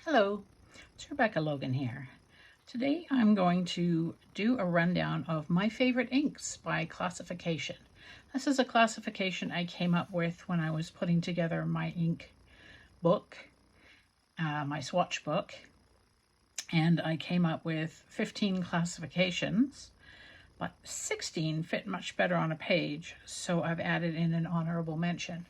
Hello, it's Rebecca Logan here. Today I'm going to do a rundown of my favorite inks by classification. This is a classification I came up with when I was putting together my ink book, my swatch book, and I came up with 15 classifications, but 16 fit much better on a page, so I've added in an honorable mention.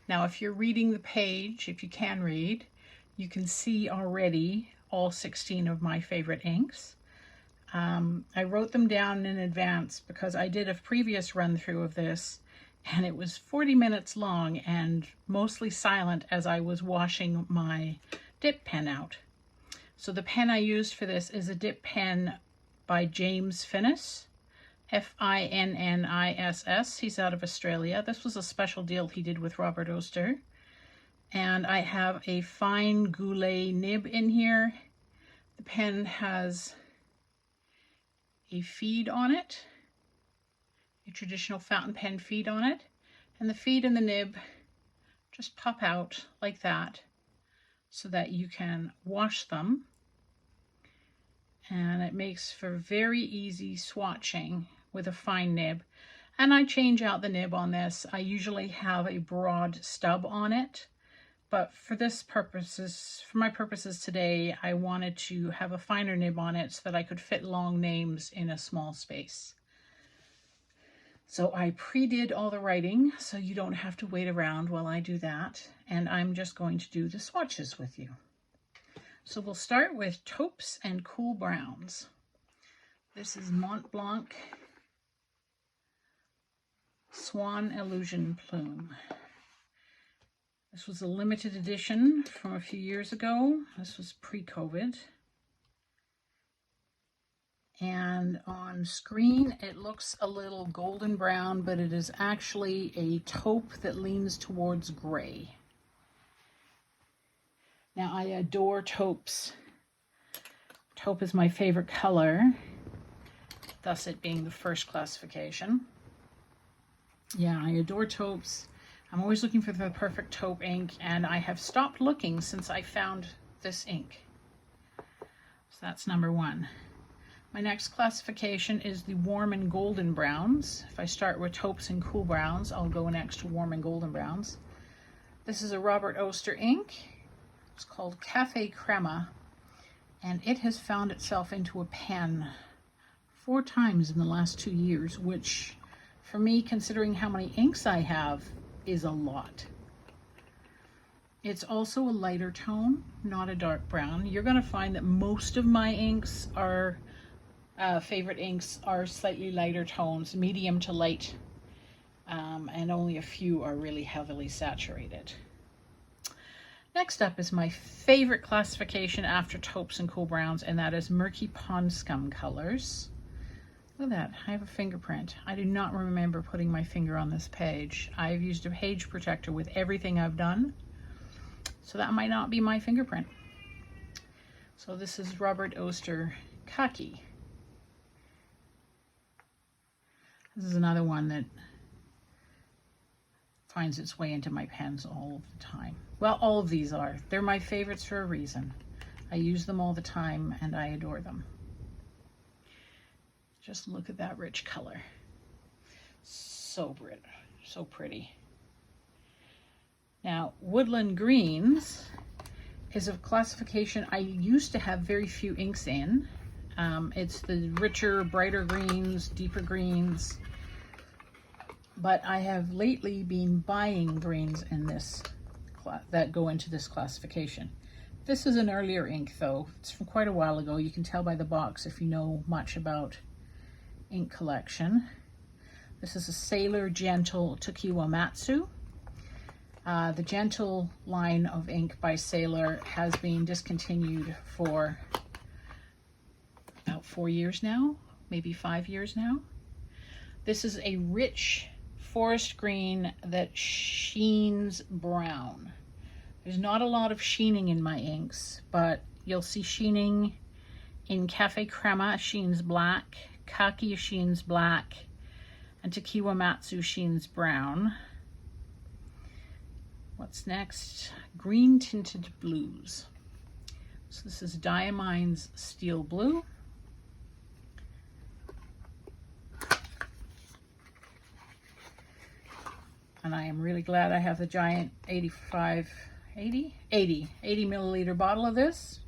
Now, if you're reading the page, if you can read, you can see already all 16 of my favorite inks. I wrote them down in advance because I did a previous run through of this and it was 40 minutes long and mostly silent as I was washing my dip pen out. So the pen I used for this is a dip pen by James Finniss, F-I-N-N-I-S-S. He's out of Australia. This was a special deal he did with Robert Oster. And I have a fine goulet nib in here. The pen has a feed on it, a traditional fountain pen feed on it, and the feed and the nib just pop out like that so that you can wash them. And it makes for very easy swatching with a fine nib. And I change out the nib on this. I usually have a broad stub on it. But for my purposes today, I wanted to have a finer nib on it so that I could fit long names in a small space. So I pre-did all the writing so you don't have to wait around while I do that. And I'm just going to do the swatches with you. So we'll start with Taupes and Cool Browns. This is Mont Blanc Swan Illusion Plume. This was a limited edition from a few years ago. This was pre-COVID. And on screen, it looks a little golden brown, but it is actually a taupe that leans towards gray. Now, I adore taupes. Taupe is my favorite color, thus it being the first classification. Yeah, I adore taupes. I'm always looking for the perfect taupe ink, and I have stopped looking since I found this ink. So that's number one. My next classification is the warm and golden browns. If I start with taupes and cool browns, I'll go next to warm and golden browns. This is a Robert Oster ink. It's called Cafe Crema, and it has found itself into a pen 4 times in the last 2 years, which for me, considering how many inks I have, is a lot. It's also a lighter tone, not a dark brown. You're going to find that most of my inks are favorite inks are slightly lighter tones, medium to light, and only a few are really heavily saturated. Next up is my favorite classification after taupes and cool browns, and that is Murky Pond Scum colors. Look at that, I have a fingerprint. I do not remember putting my finger on this page. I've used a page protector with everything I've done, so that might not be my fingerprint. So this is Robert Oster Khaki. This is another one that finds its way into my pens all of the time. Well, all of these are. They're my favorites for a reason. I use them all the time and I adore them. Just look at that rich color. So pretty. Now, Woodland Greens is a classification I used to have very few inks in. It's the richer, brighter greens, deeper greens. But I have lately been buying greens in this that go into this classification. This is an earlier ink though. It's from quite a while ago. You can tell by the box if you know much about ink collection. This is a Sailor Gentle Tokiwa Matsu. The Gentle line of ink by Sailor has been discontinued for about 4 years now, maybe 5 years now. This is a rich forest green that sheens brown. There's not a lot of sheening in my inks, but you'll see sheening in Cafe Crema, sheens black, Khaki sheens black, and Tokiwa Matsu sheens brown. What's next? Green tinted blues. So this is Diamine's Steel Blue. And I am really glad I have the giant 80 milliliter bottle of this,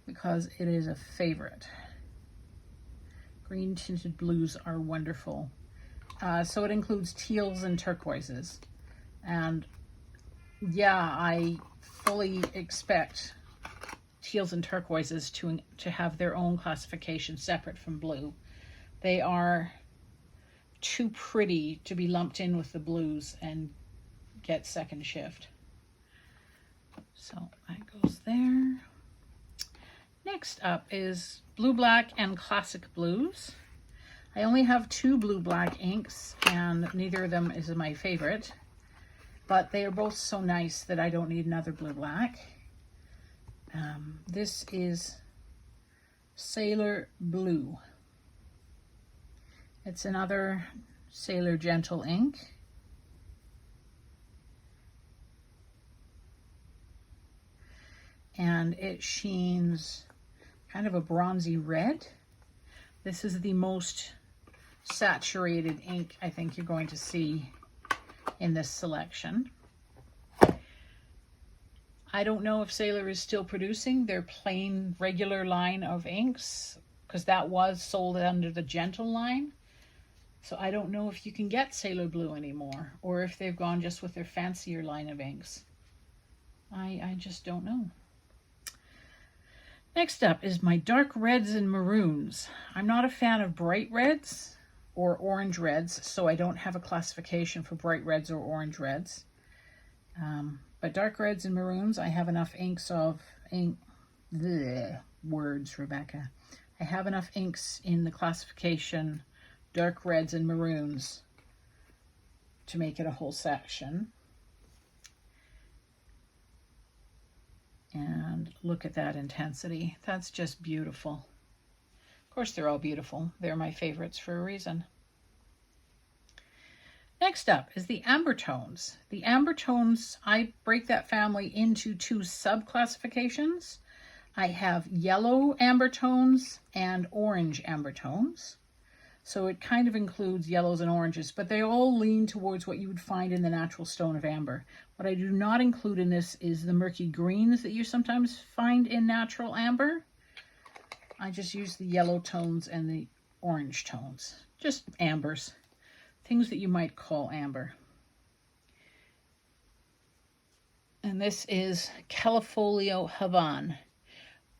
because it is a favorite. Green tinted blues are wonderful. So it includes teals and turquoises. And yeah, I fully expect teals and turquoises to have their own classification separate from blue. They are too pretty to be lumped in with the blues and get second shift. So that goes there. Next up is Blue Black and Classic Blues. I only have 2 Blue Black inks, and neither of them is my favorite, but they are both so nice that I don't need another Blue Black. This is Sailor Blue. It's another Sailor Gentle ink. And it sheens kind of a bronzy red. This is the most saturated ink I think you're going to see in this selection. I don't know if Sailor is still producing their plain regular line of inks, because that was sold under the Gentle line. So I don't know if you can get Sailor Blue anymore, or if they've gone just with their fancier line of inks. I just don't know. Next up is my dark reds and maroons. I'm not a fan of bright reds or orange reds, so I don't have a classification for bright reds or orange reds. But dark reds and maroons, I have enough inks of words, Rebecca. I have enough inks in the classification dark reds and maroons to make it a whole section. And look at that intensity. That's just beautiful. Of course, they're all beautiful. They're my favorites for a reason. Next up is the amber tones. The amber tones, I break that family into 2 sub-classifications. I have yellow amber tones and orange amber tones. So it kind of includes yellows and oranges, but they all lean towards what you would find in the natural stone of amber. What I do not include in this is the murky greens that you sometimes find in natural amber. I just use the yellow tones and the orange tones, just ambers, things that you might call amber. And this is Califoliohavan.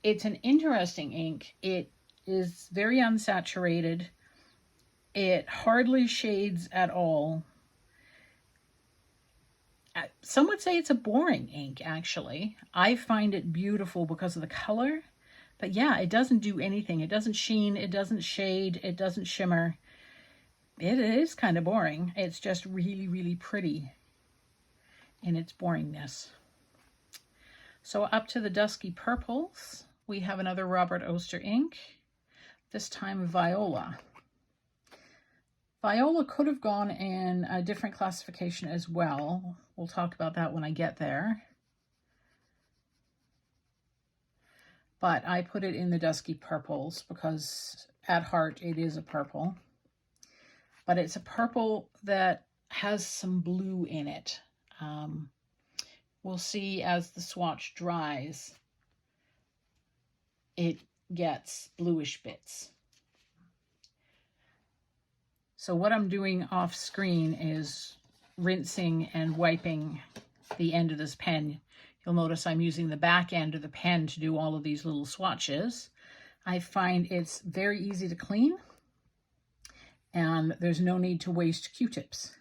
It's an interesting ink. It is very unsaturated. It hardly shades at all. Some would say it's a boring ink, actually. I find it beautiful because of the color. But yeah, it doesn't do anything. It doesn't sheen, it doesn't shade, it doesn't shimmer. It is kind of boring. It's just really, really pretty in its boringness. So up to the dusky purples, we have another Robert Oster ink, this time Viola. Viola could have gone in a different classification as well. We'll talk about that when I get there. But I put it in the dusky purples because at heart it is a purple. But it's a purple that has some blue in it. We'll see as the swatch dries, it gets bluish bits. So what I'm doing off screen is rinsing and wiping the end of this pen. You'll notice I'm using the back end of the pen to do all of these little swatches. I find it's very easy to clean, and there's no need to waste Q-tips.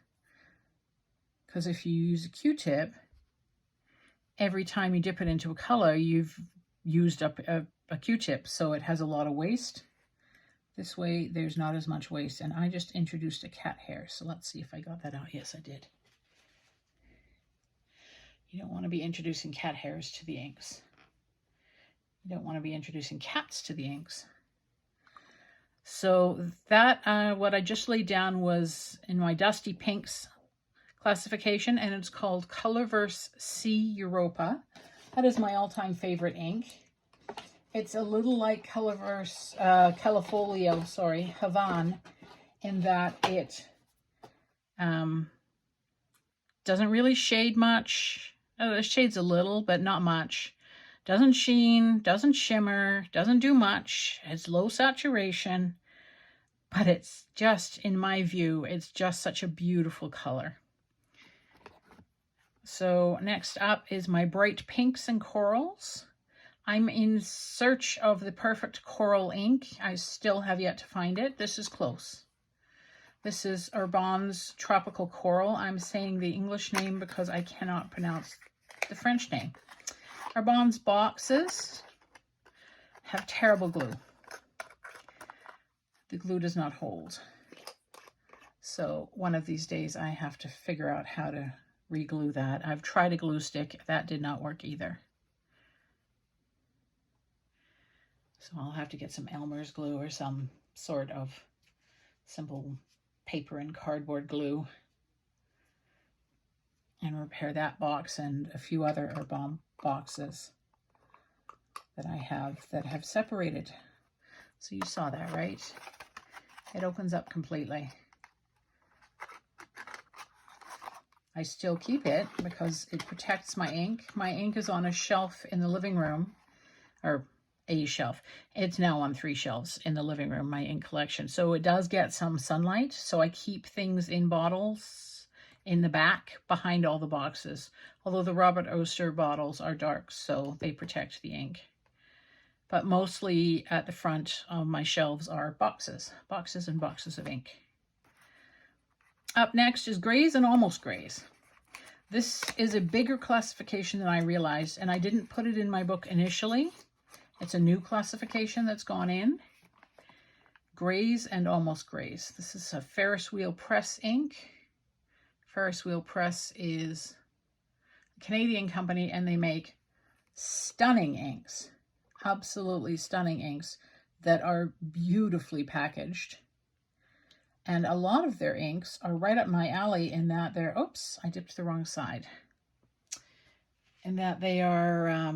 Because if you use a Q-tip, every time you dip it into a color, you've used up a Q-tip, so it has a lot of waste. This way, there's not as much waste. And I just introduced a cat hair, so let's see if I got that out. Yes, I did. You don't want to be introducing cat hairs to the inks. You don't want to be introducing cats to the inks. So that, what I just laid down was in my Dusty Pinks classification, and it's called Colorverse C Europa. That is my all-time favorite ink. It's a little like Califoliohavan in that it doesn't really shade much. It shades a little, but not much. Doesn't sheen, doesn't shimmer, doesn't do much. It's low saturation, but it's just, in my view, it's just such a beautiful color. So next up is my bright pinks and corals. I'm in search of the perfect coral ink. I still have yet to find it. This is close. This is Urban's Tropical Coral. I'm saying the English name because I cannot pronounce the French name. Urban's boxes have terrible glue. The glue does not hold. So one of these days I have to figure out how to re-glue that. I've tried a glue stick. That did not work either. So I'll have to get some Elmer's glue or some sort of simple paper and cardboard glue and repair that box and a few other Urban boxes that I have that have separated. So you saw that, right? It opens up completely. I still keep it because it protects my ink. My ink is on a shelf in the living room, or a shelf. It's now on 3 shelves in the living room, my ink collection. So it does get some sunlight. So I keep things in bottles in the back behind all the boxes. Although the Robert Oster bottles are dark, so they protect the ink. But mostly at the front of my shelves are boxes and boxes of ink. Up next is grays and almost grays. This is a bigger classification than I realized, and I didn't put it in my book initially. It's a new classification that's gone in. Grays and almost grays. This is a Ferris Wheel Press ink. Ferris Wheel Press is a Canadian company, and they make stunning inks. Absolutely stunning inks that are beautifully packaged. And a lot of their inks are right up my alley in that they're, oops, I dipped the wrong side. In that they are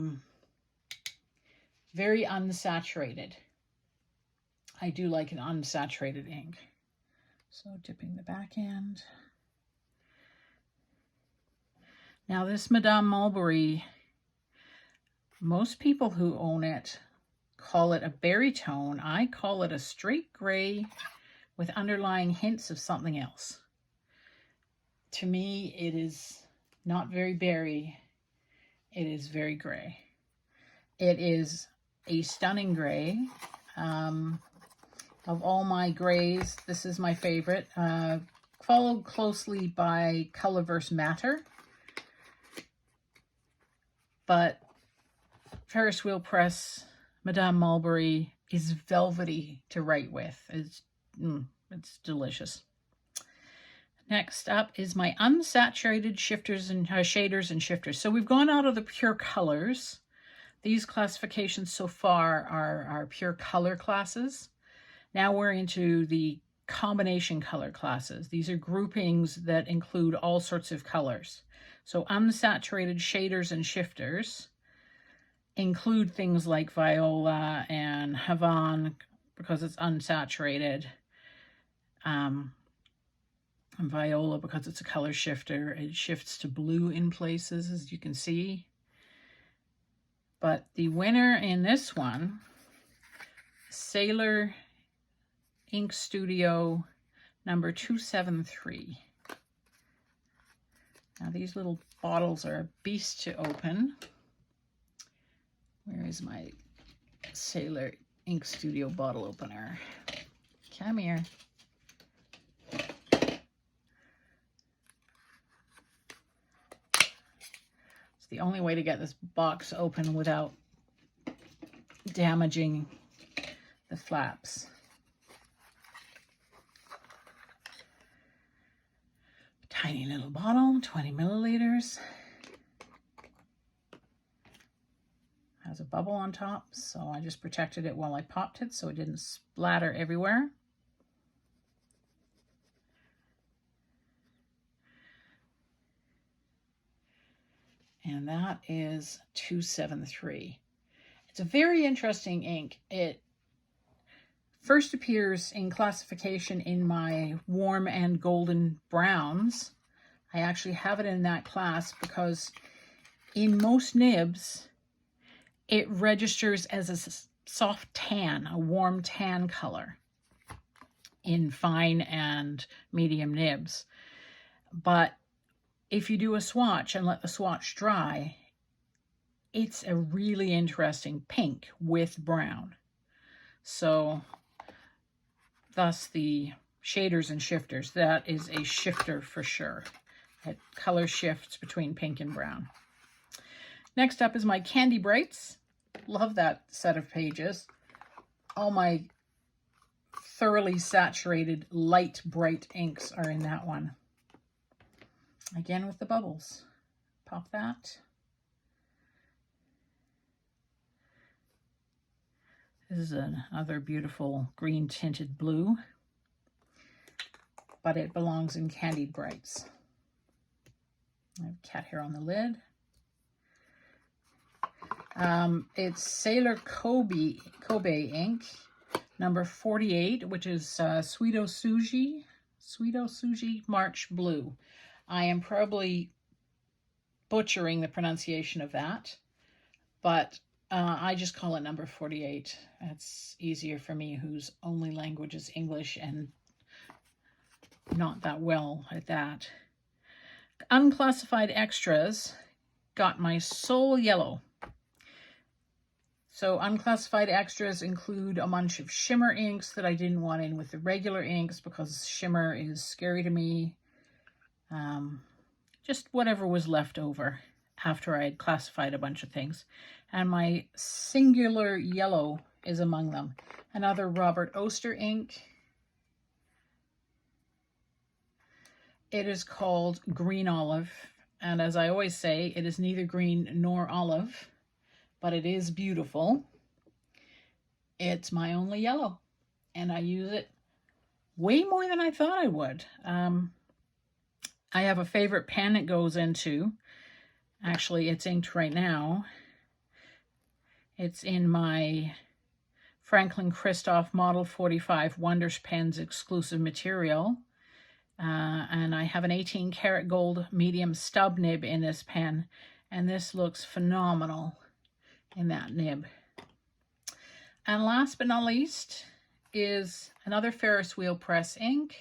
very unsaturated. I do like an unsaturated ink. So dipping the back end. Now this Madame Mulberry, most people who own it call it a berry tone. I call it a straight gray with underlying hints of something else. To me, it is not very berry. It is very gray. It is a stunning gray. Of all my grays, this is my favorite. Followed closely by Colorverse Matter. But Ferris Wheel Press, Madame Mulberry is velvety to write with. It's delicious. Next up is my Unsaturated Shifters and Shaders and Shifters. So we've gone out of the pure colors. These classifications so far are pure color classes. Now we're into the combination color classes. These are groupings that include all sorts of colors. So unsaturated shaders and shifters include things like Viola and Havan because it's unsaturated. And Viola because it's a color shifter. It shifts to blue in places, as you can see. But the winner in this one, Sailor Ink Studio number 273. Now these little bottles are a beast to open. Where is my Sailor Ink Studio bottle opener? Come here. It's the only way to get this box open without damaging the flaps. Tiny little bottle, 20 milliliters. Has a bubble on top, so I just protected it while I popped it so it didn't splatter everywhere. And that is 273. It's a very interesting ink. It first appears in classification in my warm and golden browns. I actually have it in that class because in most nibs, it registers as a soft tan, a warm tan color in fine and medium nibs. But if you do a swatch and let the swatch dry, it's a really interesting pink with brown. So thus the shaders and shifters, that is a shifter for sure. It color shifts between pink and brown. Next up is my Candy Brights. Love that set of pages. All my thoroughly saturated light bright inks are in that one. Again with the bubbles. Pop that. This is another beautiful green tinted blue, but it belongs in Candied Brights. I have cat hair on the lid. It's Sailor Kobe ink, number 48, which is Sweeto Suji March Blue. I am probably butchering the pronunciation of that, but I just call it number 48. That's easier for me, whose only language is English and not that well at that. Unclassified extras got my Soul Yellow. So unclassified extras include a bunch of shimmer inks that I didn't want in with the regular inks because shimmer is scary to me. Just whatever was left over after I had classified a bunch of things. And my Singular Yellow is among them. Another Robert Oster ink. It is called Green Olive. And as I always say, it is neither green nor olive, but it is beautiful. It's my only yellow, and I use it way more than I thought I would. I have a favorite pen it goes into. Actually, it's inked right now. It's in my Franklin Christoph Model 45 Wonders Pens exclusive material. And I have an 18 karat gold medium stub nib in this pen, and this looks phenomenal in that nib. And last but not least is another Ferris Wheel Press ink.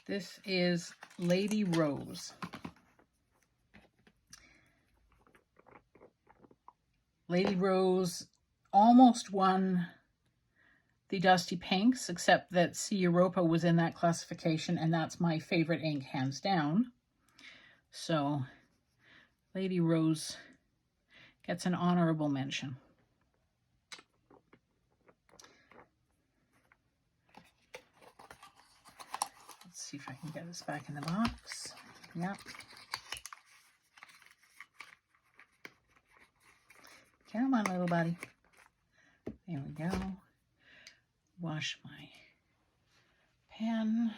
This is Lady Rose. Lady Rose almost won the Dusty Pinks, except that C. Europa was in that classification, and that's my favorite ink, hands down. So Lady Rose gets an honorable mention. Let's see if I can get this back in the box. Yep. Come on, little buddy. There we go. Wash my pen.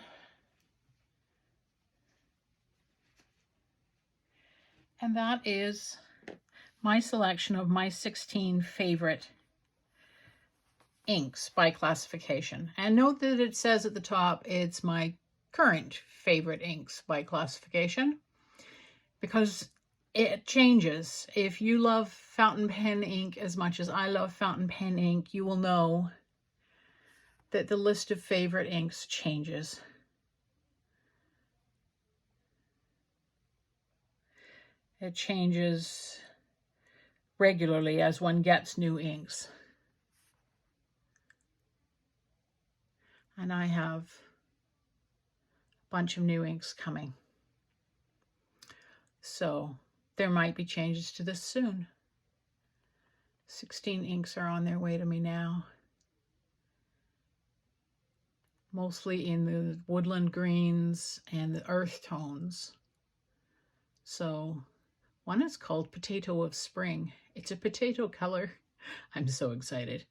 And that is my selection of my 16 favorite inks by classification. And note that it says at the top it's my current favorite inks by classification, because it changes. If you love fountain pen ink as much as I love fountain pen ink, you will know that the list of favorite inks changes. It changes regularly as one gets new inks. And I have a bunch of new inks coming. So there might be changes to this soon. 16 inks are on their way to me now. Mostly in the Woodland Greens and the earth tones. So one is called Potato of Spring. It's a potato color. I'm so excited.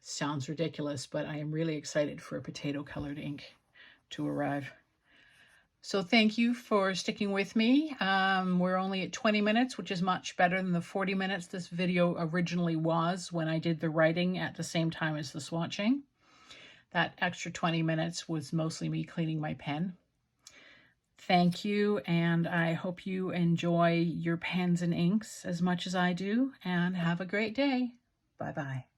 Sounds ridiculous, but I am really excited for a potato colored ink to arrive. So thank you for sticking with me. We're only at 20 minutes, which is much better than the 40 minutes this video originally was when I did the writing at the same time as the swatching. That extra 20 minutes was mostly me cleaning my pen. Thank you, and I hope you enjoy your pens and inks as much as I do, and have a great day. Bye-bye.